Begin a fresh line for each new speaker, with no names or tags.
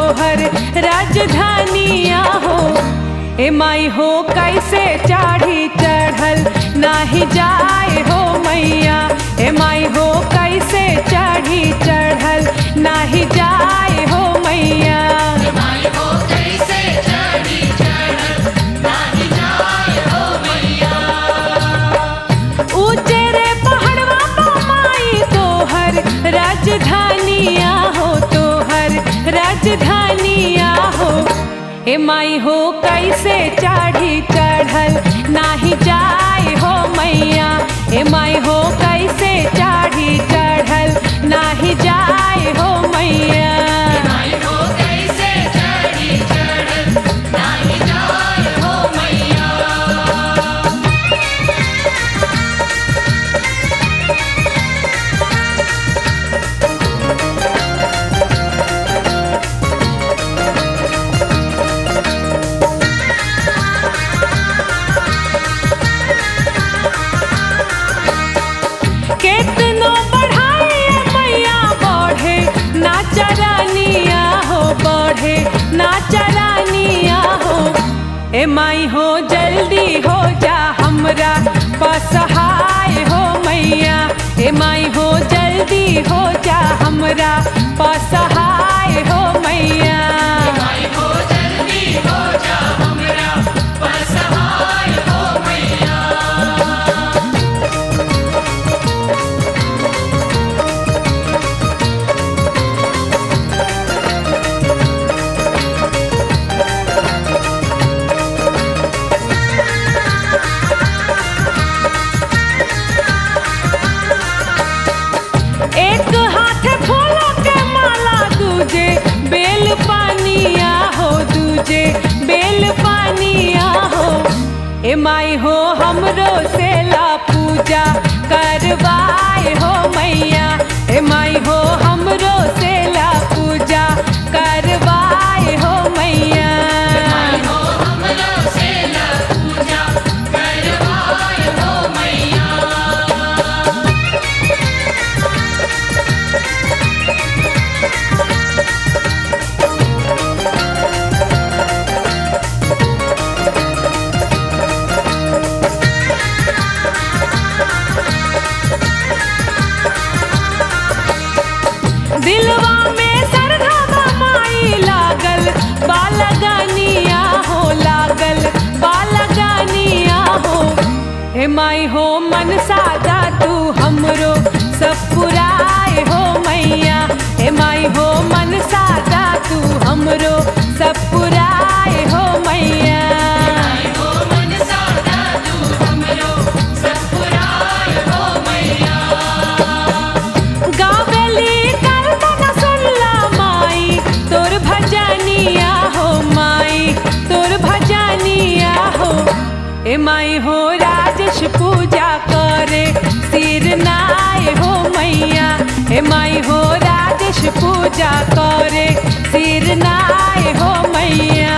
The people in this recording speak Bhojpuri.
तोहर राजधानिया हो। ए माई हो कैसे चाढ़ी चढ़ल नाही जाए हो मैया। ए माई हो कैसे चाढ़ी चढ़ल नाही जाए हो मैया। ऊंचेरे पहाड़वा पा माई तोहर राजधानिया हो, तोहर राजधानिया हो। ए माई हो कैसे चाढ़ी चढ़ल नाही जाए हो मैया। ए माई हो कैसे चाढ़ी चढ़ल नाही जाए हो मैया। केतनो बढ़ाए मैया बढ़े नाचरानिया हो, बढ़े नाचरानिया हो। ए माई हो जल्दी हो जा हमरा पसहाय हो मैया। ए माई हो जल्दी हो जा हमरा पसहाय हो मैया। एक हाथ फूलों के माला, दूजे बेल पानिया हो, दूजे बेल पानिया हो। ए माई हो हमरो से ला पूजा करवाए हो मैया। ए माई हो हमरो से ला पूजा करवाए हो मैया। दिलवा में सरधा माई लागल बालगानिया हो, लागल बालगानिया हो। हे माई हो मन सादा तू हमरो सब पुराए हो मैया। हे माई हो मन सादा तू हमरो सब पुराए हो मैया। ए माई हो राजेश पूजा करे सिर नाय हो मैया। ए माई हो राजेश पूजा करे सिर नाय हो मैया।